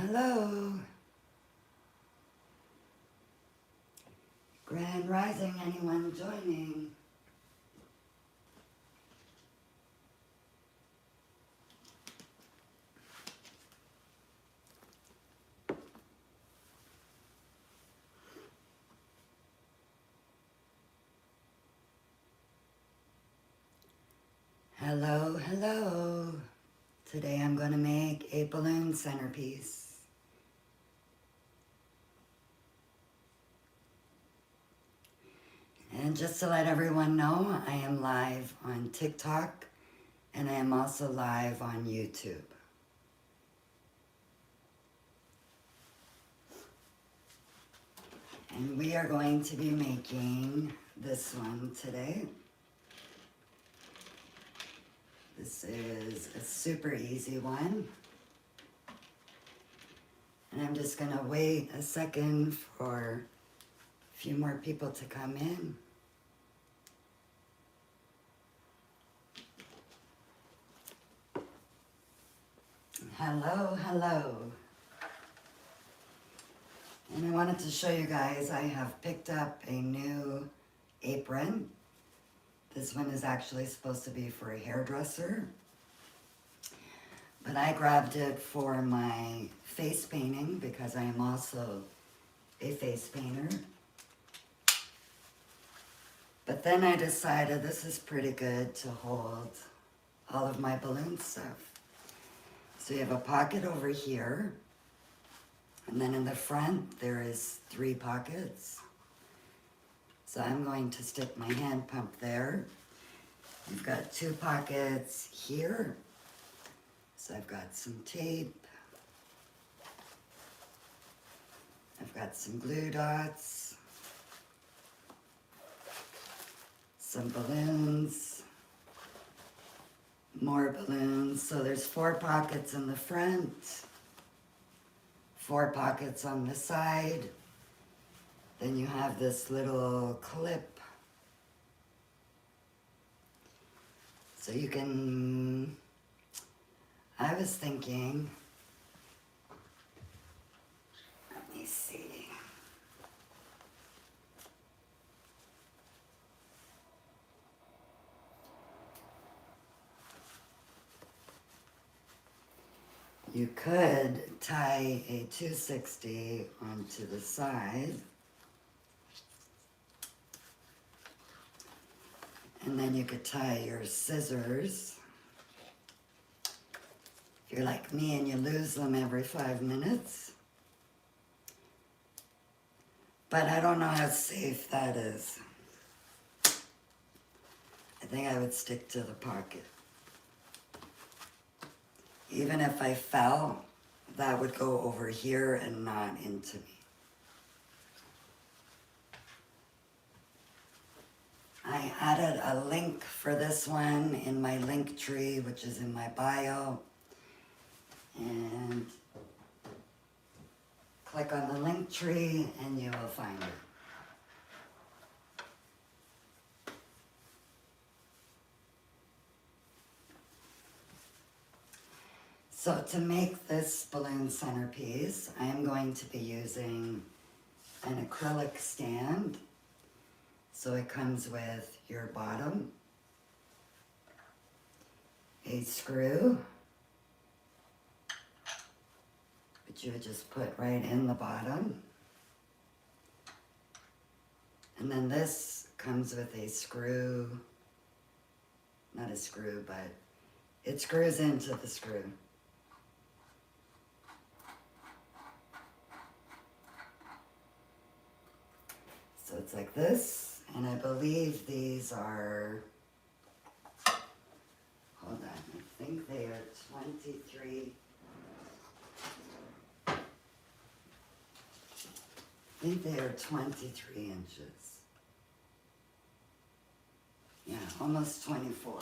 hello. Grand Rising, anyone joining? Hello, hello. Today I'm going to make a balloon centerpiece. And just to let everyone know, I am live on TikTok and I am also live on YouTube. And we are going to be making this one today. This is a super easy one. And I'm just gonna wait a second for a few more people to come in. Hello, hello. And I wanted to show you guys, I have picked up a new apron. This one is actually supposed to be for a hairdresser. But I grabbed it for my face painting because I am also a face painter. But then I decided this is pretty good to hold all of my balloon stuff. So you have a pocket over here. And then in the front, there is 3 pockets. So I'm going to stick my hand pump there. You've got 2 pockets here. So I've got some tape. I've got some glue dots. Some balloons. More balloons. So there's 4 pockets in the front. 4 pockets on the side. Then you have this little clip. So you can, I was thinking, let me see. You could tie a 260 onto the side. And then you could tie your scissors. If you're like me and you lose them every 5 minutes. But I don't know how safe that is. I think I would stick to the pocket. Even if I fell, that would go over here and not into me. I added a link for this one in my link tree, which is in my bio. And click on the link tree and you will find it. So to make this balloon centerpiece, I am going to be using an acrylic stand. So it comes with your bottom, a screw, which you would just put right in the bottom. And then this comes with a screw, not a screw, but it screws into the screw. So it's like this. And I believe these are, hold on, I think they are 23. I think they are 23 inches. Yeah, almost 24.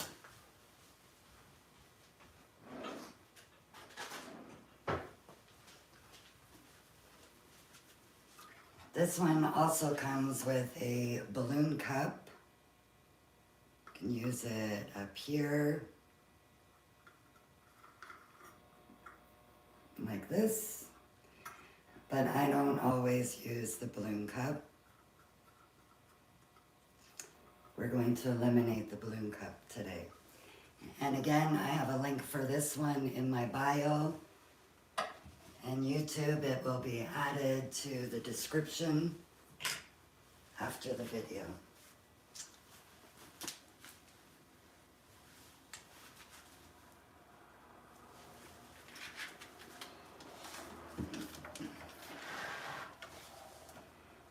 This one also comes with a balloon cup. You can use it up here, like this. but I don't always use the balloon cup. We're going to eliminate the balloon cup today. And again, I have a link for this one in my bio. And YouTube, it will be added to the description after the video.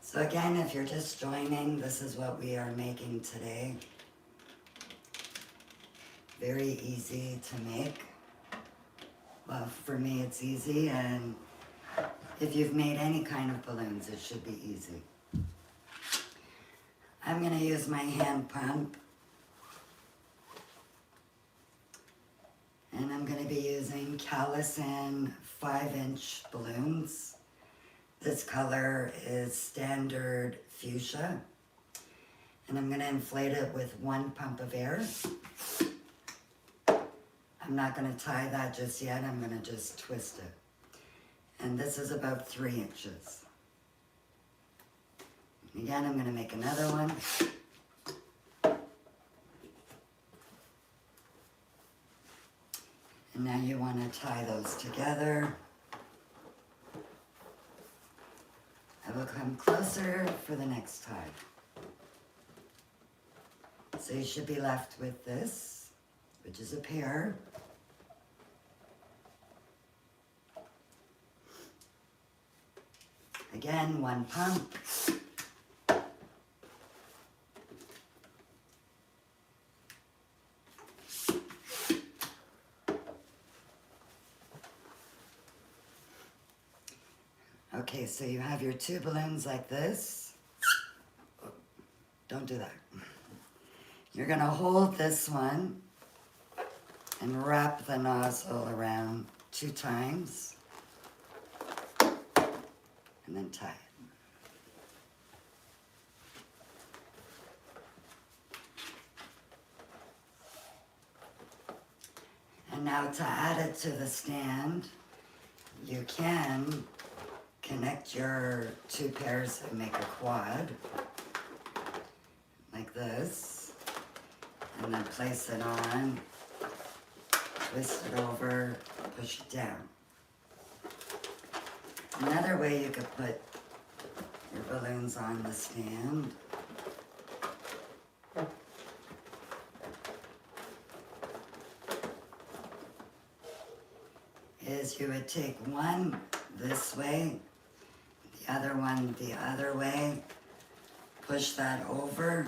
So again, if you're just joining, this is what we are making today. Very easy to make. Well, for me it's easy, and if you've made any kind of balloons, it should be easy. I'm going to use my hand pump. And I'm going to be using Callison 5-inch balloons. This color is standard fuchsia. And I'm going to inflate it with 1 pump of air. I'm not going to tie that just yet. I'm going to just twist it. And this is about 3 inches. And again, I'm going to make another one. And now you want to tie those together. I will come closer for the next tie. So you should be left with this, which is a pair. Again, 1 pump. Okay, so you have your 2 balloons like this. Oh, don't do that. You're going to hold this one and wrap the nozzle around 2 times. And then tie it. And now to add it to the stand, you can connect your 2 pairs and make a quad, like this, and then place it on, twist it over, push it down. Another way you could put your balloons on the stand is you would take one this way, the other one the other way, push that over,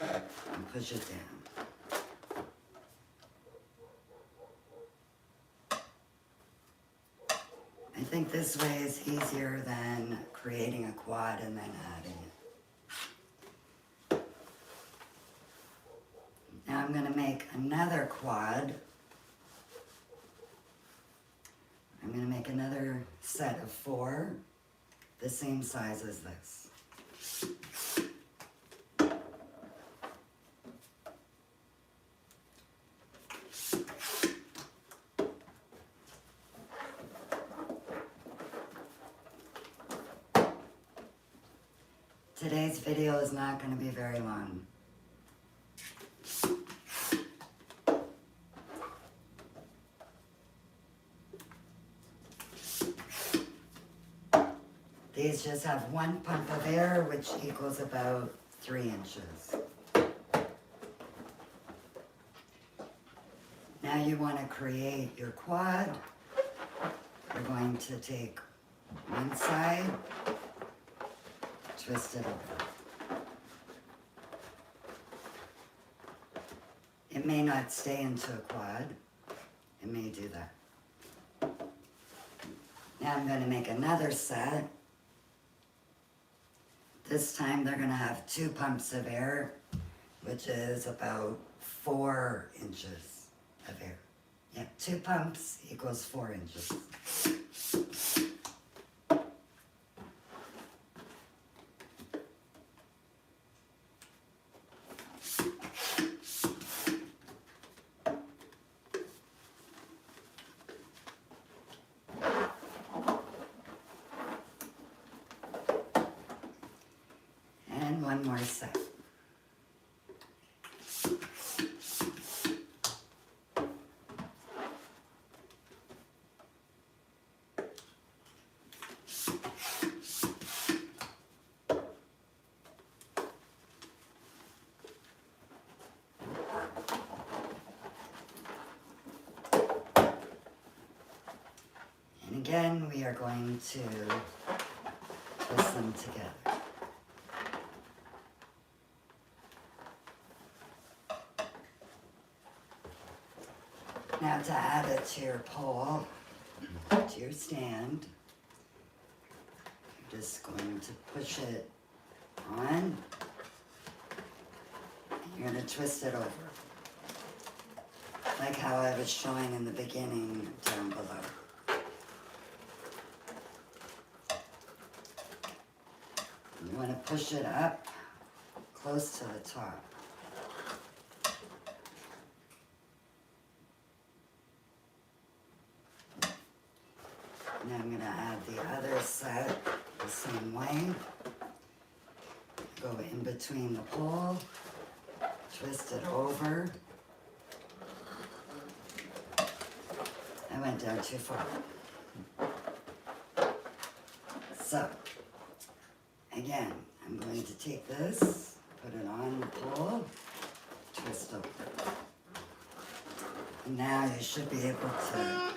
and push it down. I think this way is easier than creating a quad and then adding it. Now I'm going to make another quad. I'm going to make another set of 4, the same size as this. Today's video is not going to be very long. These just have 1 pump of air, which equals about 3 inches. Now you want to create your quad. You're going to take one side, twist it over. It may not stay into a quad. It may do that. Now I'm going to make another set. This time they're going to have 2 pumps of air, which is about 4 inches of air. Yeah, 2 pumps equals 4 inches. one more set. And again, we are going to twist them together. Now to add it to your pole, to your stand, you're just going to push it on. You're going to twist it over, like how I was showing in the beginning down below. You want to push it up close to the top. Now I'm going to add the other set the same way. Go in between the pole, twist it over. I went down too far. So, again, I'm going to take this, put it on the pole, twist over. And now you should be able to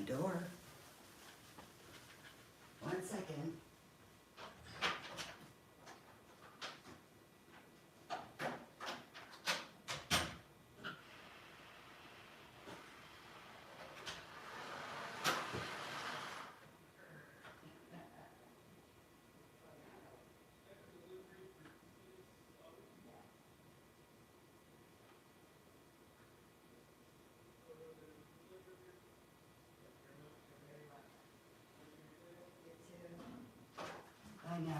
door. 1 second. I know.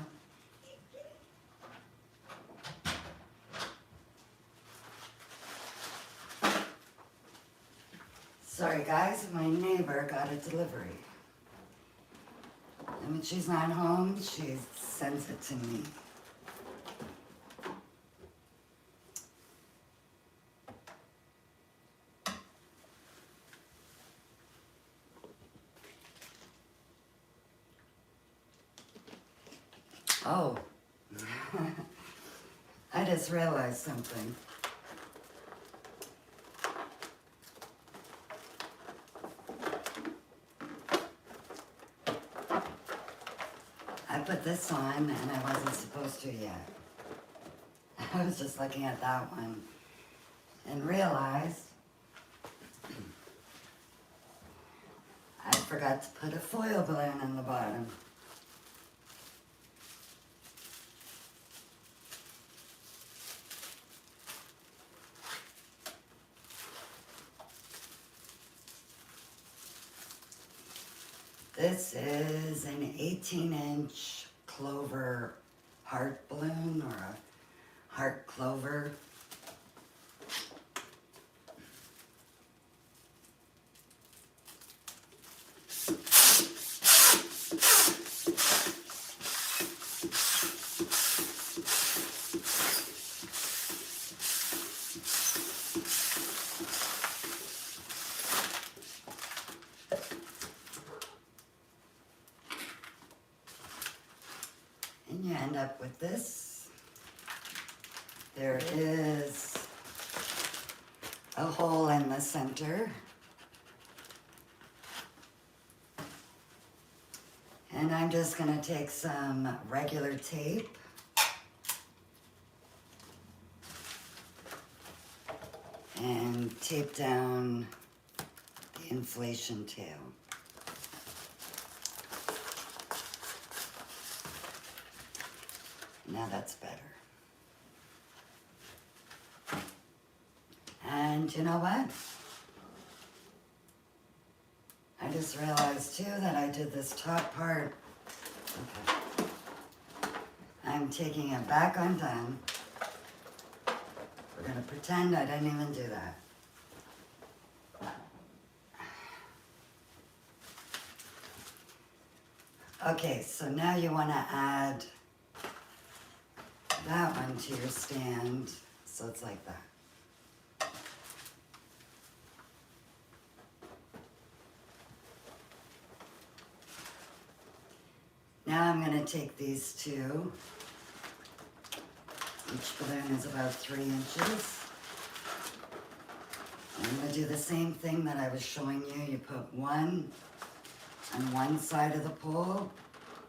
Sorry guys, my neighbor got a delivery. And when she's not home, she sends it to me. Oh, I just realized something. I put this on and I wasn't supposed to yet. I was just looking at that one and realized I forgot to put a foil balloon in the bottom. This is an 18-inch clover heart balloon or a heart clover. And you end up with this. There is a hole in the center. And I'm just going to take some regular tape and tape down the inflation tail. Now that's better. And you know what? I just realized too that I did this top part. Okay. I'm taking it back undone. We're gonna pretend I didn't even do that. Okay, so now you want to add that one to your stand, so it's like that. Now I'm going to take these two. Each balloon is about 3 inches. I'm going to do the same thing that I was showing you. You put one on one side of the pole,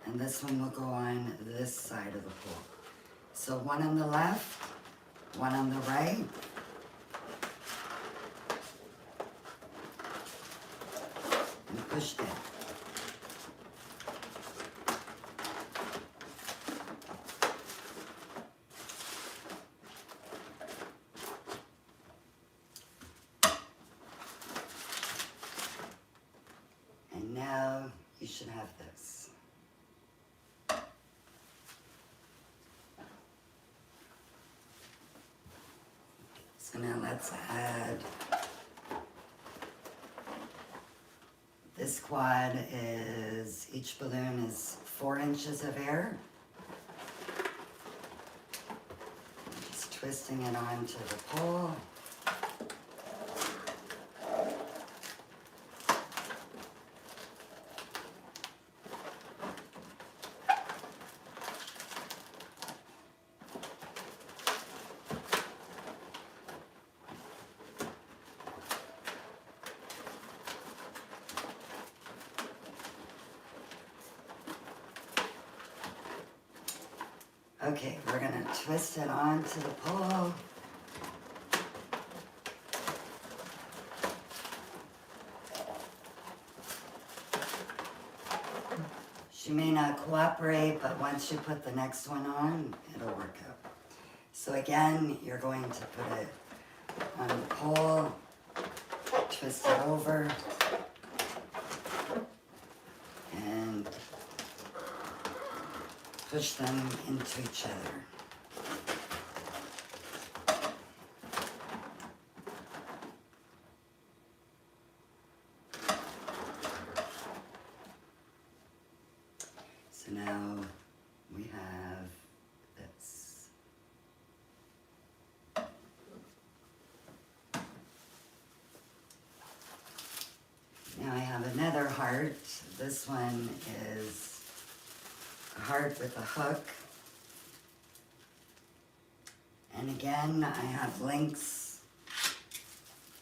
and this one will go on this side of the pole. So one on the left, one on the right. And push down. And now you should have this. So now let's add, this quad is, each balloon is 4 inches of air. Just twisting it onto the pole. Okay, we're gonna twist it onto the pole. She may not cooperate, but once you put the next one on, it'll work out. So again, you're going to put it on the pole, twist it over, and push them into each other. So now we have this. Now I have another heart. This one is a heart with a hook. And again, I have links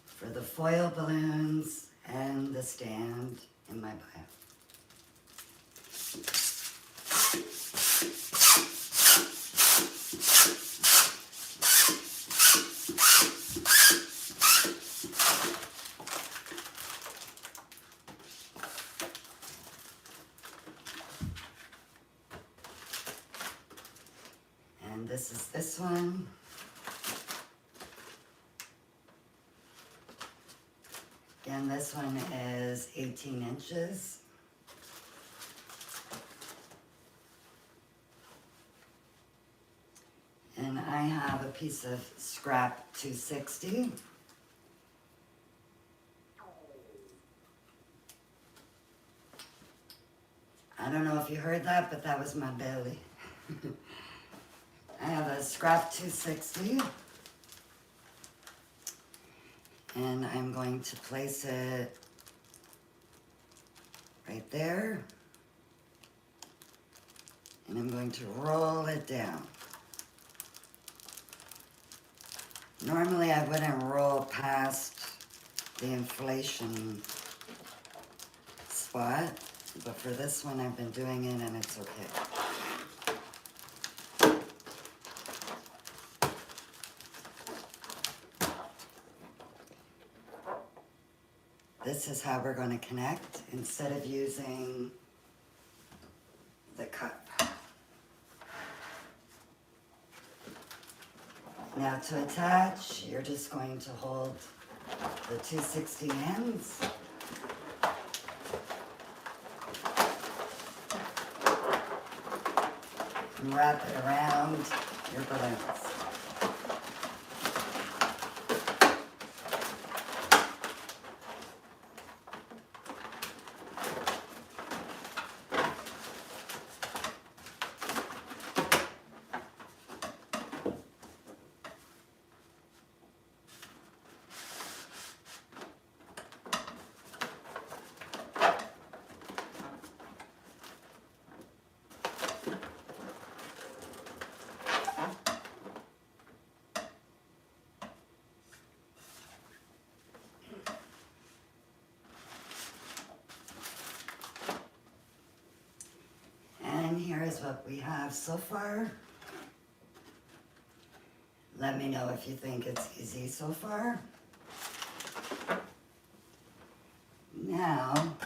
for the foil balloons and the stand in my bio. And this is this one. Again, this one is 18 inches. And I have a piece of scrap 260. I don't know if you heard that, but that was my belly. I have a scrap 260. And I'm going to place it right there. And I'm going to roll it down. Normally I wouldn't roll past the inflation spot, but for this one I've been doing it and it's okay. This is how we're going to connect instead of using the cup. Now to attach, you're just going to hold the 260 ends. And wrap it around your balloons. is what we have so far. Let me know if you think it's easy so far. Now,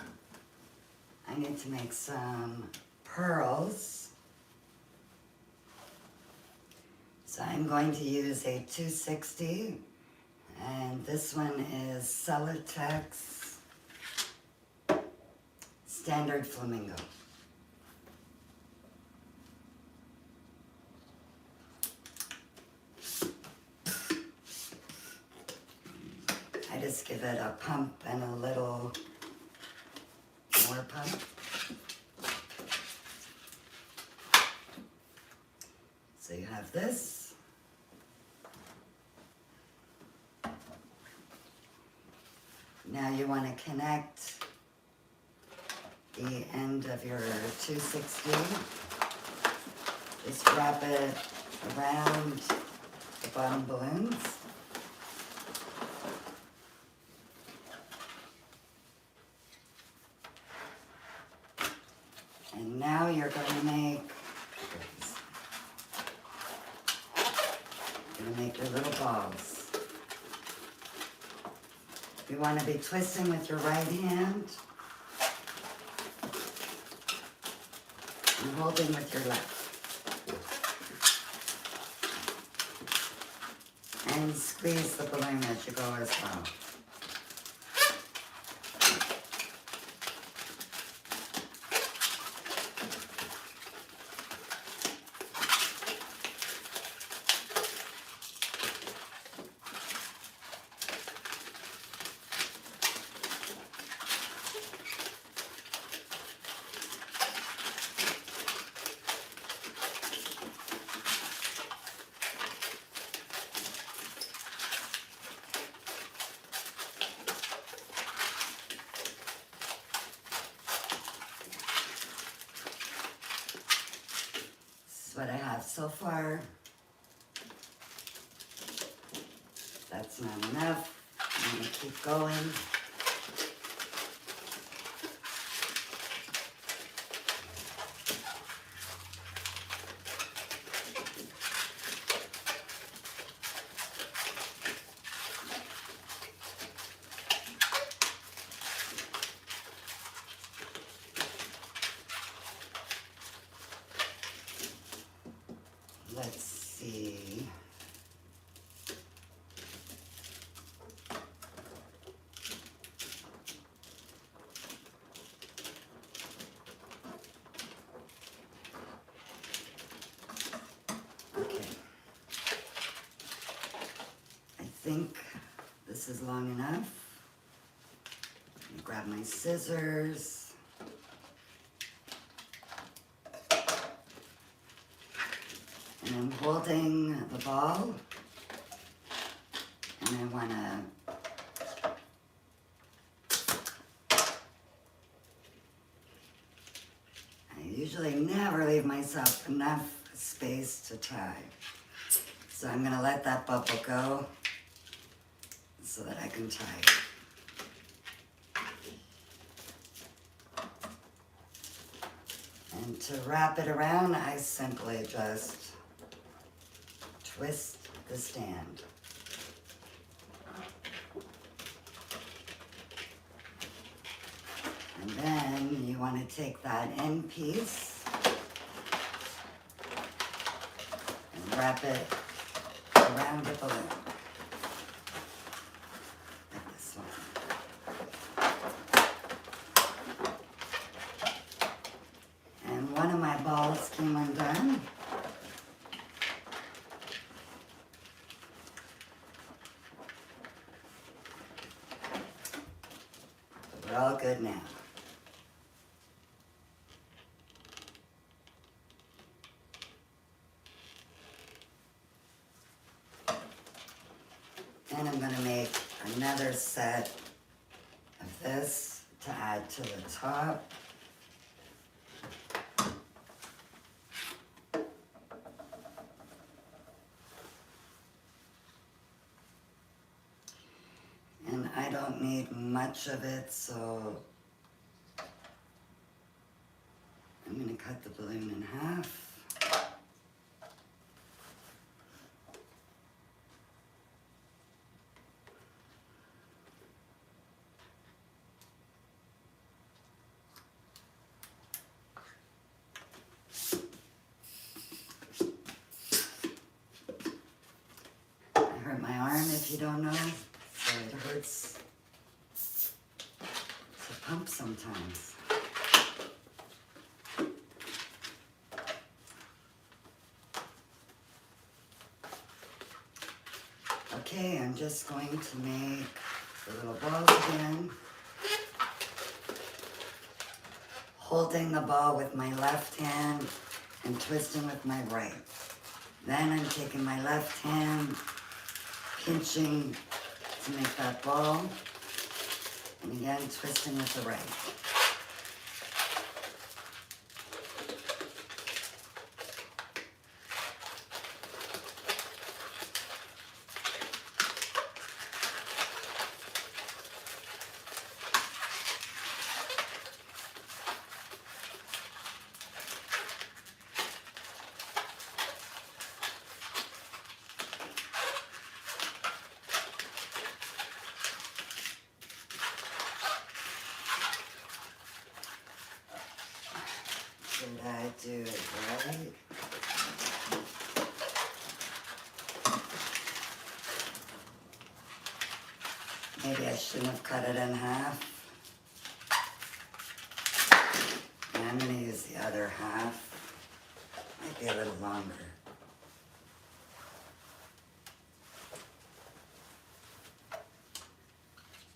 I need to make some pearls. So I'm going to use a 260, and this one is Celotex Standard Flamingo. I just give it a pump and a little more pump. So you have this. Now you want to connect the end of your 260. Just wrap it around the bottom balloons. And now you're going to make your little balls. You want to be twisting with your right hand and holding with your left. And squeeze the balloon as you go as well. What I have so far. That's not enough. I'm going to keep going. Let's see. Okay. I think this is long enough. Let me grab my scissors. And I'm holding the ball, and I want I usually never leave myself enough space to tie. So I'm going to let that bubble go so that I can tie it. And to wrap it around, I simply just twist the stand. And then you want to take that end piece and wrap it around the balloon. Like this one. And one of my balls came undone. We're all good now. And I'm going to make another set of this to add to the top. And I don't need much of it, so I'm going to cut cut the balloon in half. I hurt my arm if you don't know, so it hurts to pump sometimes. Okay, I'm just going to make the little balls again. Holding the ball with my left hand and twisting with my right. Then I'm taking my left hand, pinching to make that ball, and again twisting with the right. Did I do it right? Maybe I shouldn't have cut it in half. And I'm going to use the other half. Might be a little longer.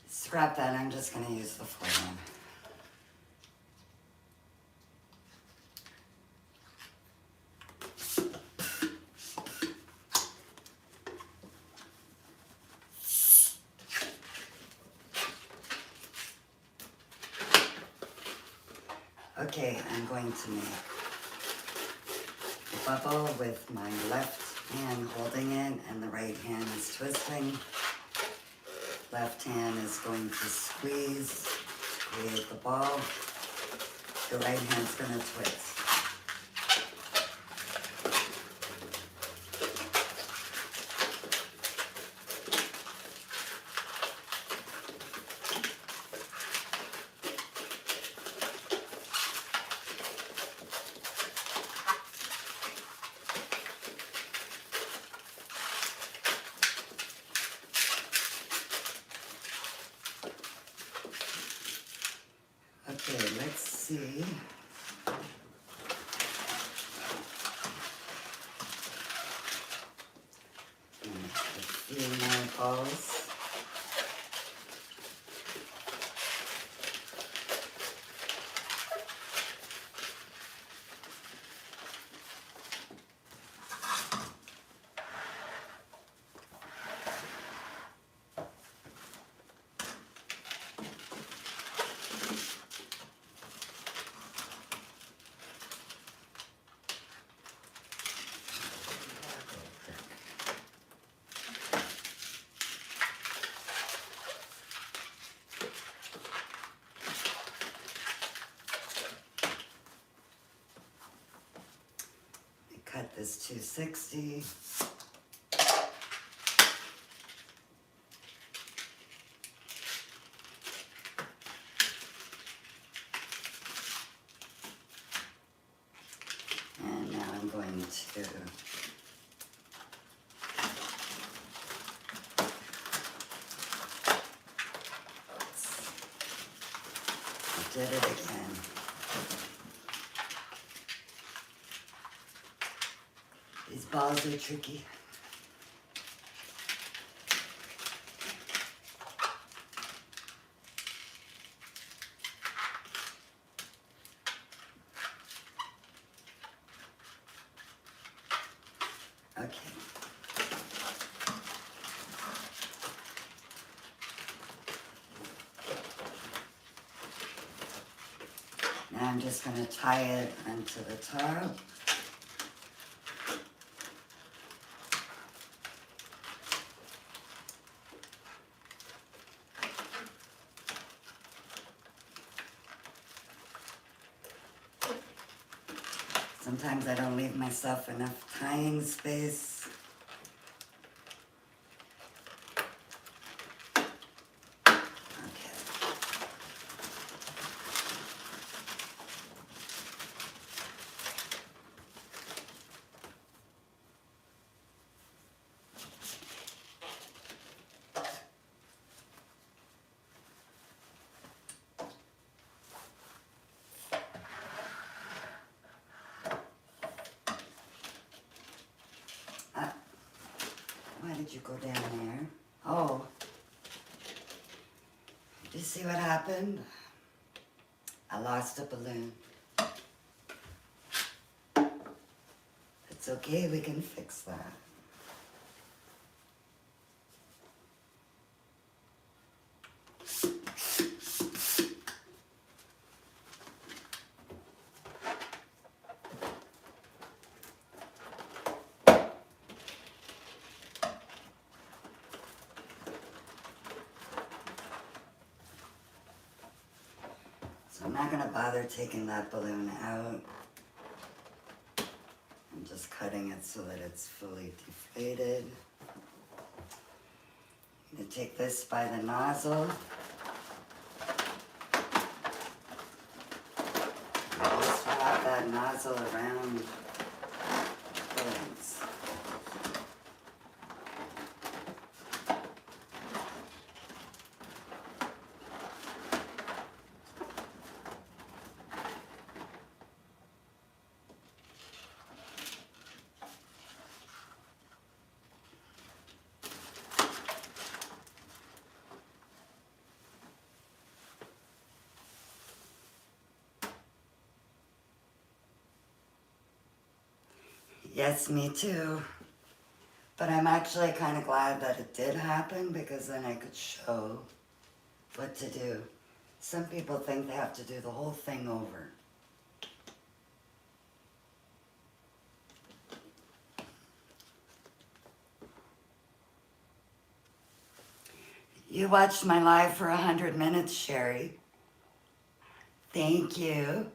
Scrap that, I'm just going to use the full one. Okay, I'm going to make a bubble with my left hand holding it and the right hand is twisting. Left hand is going to squeeze to create the ball. The right hand's going to twist. Okay, let's see. A few more balls. Cut this 260. And now I'm going to I did it again. These balls are tricky. Okay. Now I'm just going to tie it onto the top. Sometimes I don't leave myself enough tying space. Okay. Why did you go down there? Oh, did you see what happened? I lost a balloon. It's okay, we can fix that. So I'm not gonna bother taking that balloon out. I'm just cutting it so that it's fully deflated. I'm gonna take this by the nozzle. And just wrap that nozzle around the balloons. Yes, me too. But I'm actually kind of glad that it did happen because then I could show what to do. Some people think they have to do the whole thing over. You watched my live for 100 minutes, Sherry. Thank you.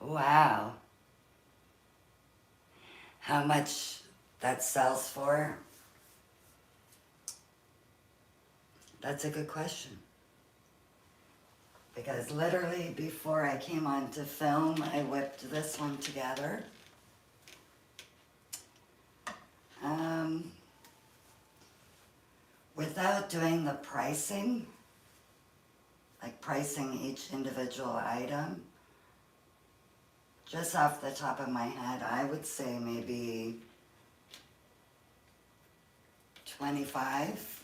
Wow. How much that sells for? That's a good question. Because literally before I came on to film, I whipped this one together. Without doing the pricing, like pricing each individual item, just off the top of my head, I would say maybe 25.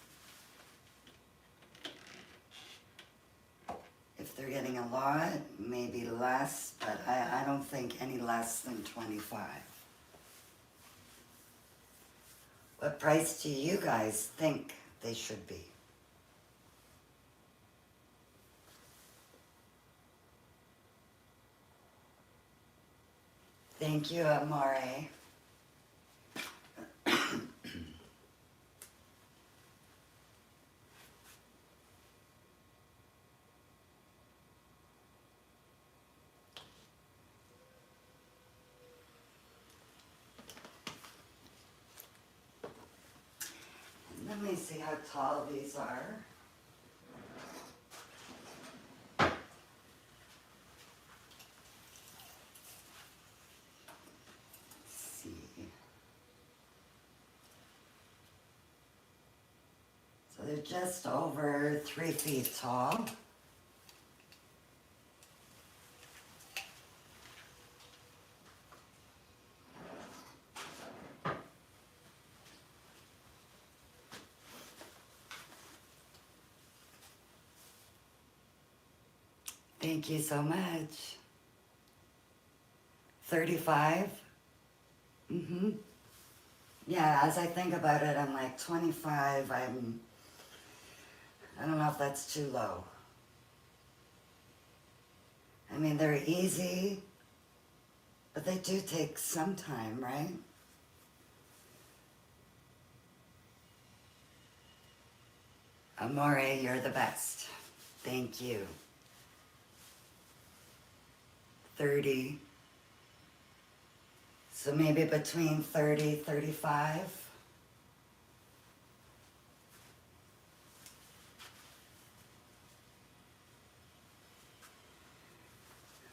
If they're getting a lot, maybe less, but I don't think any less than 25. What price do you guys think they should be? Thank you, Amore. Let me see how tall these are. Let's see. So they're just over 3 feet tall. Thank you so much. 35? Mm-hmm. Yeah, as I think about it, I'm like 25. I don't know if that's too low. I mean, they're easy, but they do take some time, right? Amore, you're the best. Thank you. 30. So maybe between 30, 35.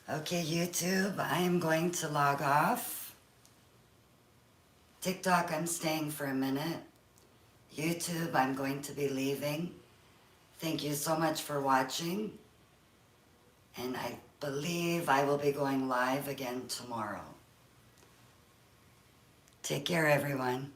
Okay, YouTube, I am going to log off. TikTok, I'm staying for a minute. YouTube, I'm going to be leaving. Thank you so much for watching. And I believe I will be going live again tomorrow. Take care, everyone.